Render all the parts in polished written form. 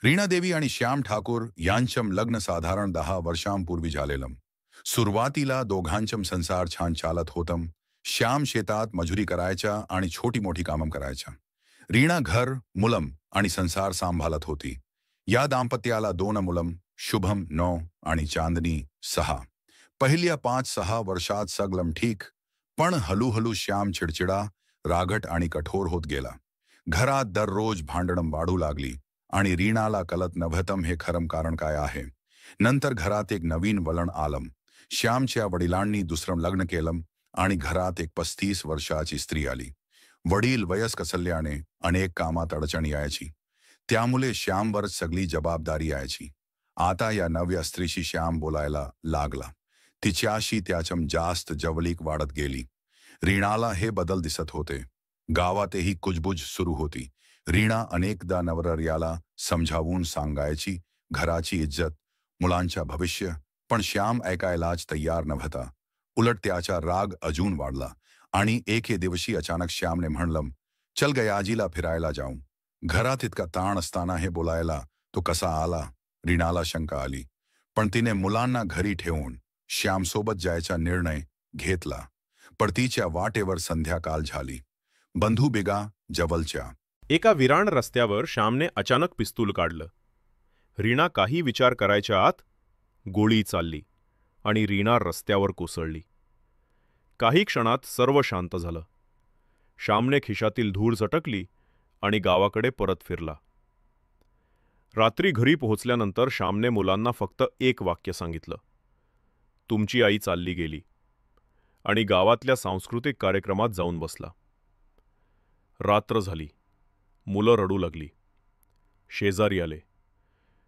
रीना देवी आणि श्याम ठाकूर यांचम लग्न साधारण 10 वर्षांपूर्वी झालेलं. सुरुवातीला दोघांचम संसार छान चालत होतं. श्याम शेतात मजुरी करायच्या आणि छोटी मोठी कामं करायच्या. रीना घर, मुलम आणि संसार सांभाळत होती. या दाम्पत्याला 2 मुलं, शुभम 9 आणि चांदनी 6. पहिल्या 5-6 वर्षात सगळं ठीक, पण हळूहळू श्याम चिडचिडा, रागट आणि कठोर होत गेला. घरात दररोज भांडणं वाढू लागली आणि रीनाला कळत नव्हतं हे खरं कारण काय आहे. नंतर घरात एक नवीन वळण आलं. श्यामच्या वडिलांनी दुसरं लग्न केलं आणि घरात एक 35 वर्षाची स्त्री आली. वडील वयस्क असल्याने अनेक कामात अडचण यायची. त्यामुळे श्यामवर सगळी जबाबदारी यायची. आता या नव्या स्त्रीशी श्याम बोलायला लागला. तिच्याशी त्याचम जास्त जवळीक वाढत गेली. रीनाला हे बदल दिसत होते. गावातही कुजबुज सुरू होती. रीना अनेकदा नवऱ्याला समजावून सांगायची, घराची इज्जत, मुलांच्या भविष्य, पण श्याम ऐकायलाच तयार नव्हता. उलट त्याचा राग अजून वाढला आणि एके दिवशी अचानक श्यामने म्हणलं, चल गयाजीला फिरायला जाऊ. घरात इतका ताण असताना हे बोलायला तो कसा आला? रीनाला शंका आली. पण तिने मुलांना घरी ठेवून श्यामसोबत जायचा निर्णय घेतला. परतीच्या वाटेवर संध्याकाळ झाली. बंधू बिगा जवळच्या एका विराण रस्त्यावर श्यामने अचानक पिस्तूल काढलं. रीना काही विचार करायच्या आत गोळी चालली आणि रीना रस्त्यावर कोसळली. काही क्षणात सर्व शांत झालं. श्यामने खिशातील धूळ झटकली आणि गावाकडे परत फिरला. रात्री घरी पोहोचल्यानंतर श्यामने मुलांना फक्त एक वाक्य सांगितलं, तुमची आई चालली गेली, आणि गावातल्या सांस्कृतिक कार्यक्रमात जाऊन बसला. रात्र झाली. मुलं रडू लागली. शेजारी आले.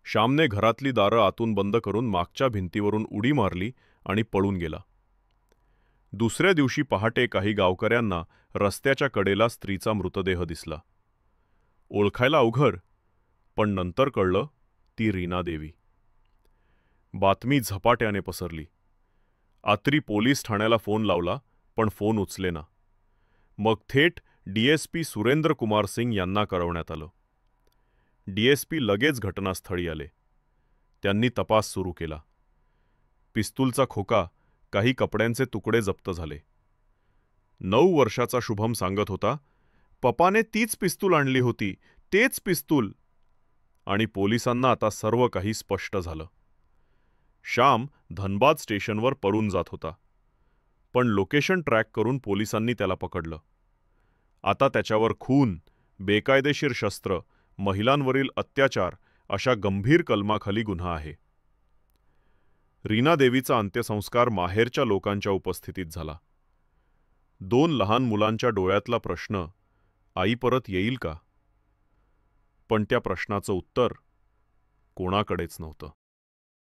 श्यामने घरातली दारं आतून बंद करून मागच्या भिंतीवरून उडी मारली आणि पळून गेला. दुसऱ्या दिवशी पहाटे काही गावकऱ्यांना रस्त्याच्या कडेला स्त्रीचा मृतदेह दिसला. ओळखायला अवघड, पण नंतर कळलं ती रीना देवी. बातमी झपाट्याने पसरली. आत्री पोलीस ठाण्याला फोन लावला, पण फोन उचलेना. मग थेट DSP सुरेंद्र कुमार सिंग यांना कळवण्यात आलं. DSP लगेच घटनास्थळी आले. त्यांनी तपास सुरू केला. पिस्तूलचा खोका, काही कपड्यांचे तुकडे जप्त झाले. 9 वर्षाचा शुभम सांगत होता, पप्पाने तीच पिस्तूल आणली होती, तेच पिस्तूल. आणि पोलिसांना आता सर्व काही स्पष्ट झालं. श्याम धनबाद स्टेशनवर पळून जात होता, पण लोकेशन ट्रॅक करून पोलिसांनी त्याला पकडलं. आता त्याच्यावर खून, बेकायदेशीर शस्त्र, महिलांवरील अत्याचार अशा गंभीर कलमाखाली गुन्हा आहे. रीना देवीचा अंत्यसंस्कार माहेरच्या लोकांच्या उपस्थितीत झाला. 2 लहान मुलांच्या डोळ्यातला प्रश्न, आई परत येईल का? पण त्या प्रश्नाचं उत्तर कोणाकडेच नव्हतं.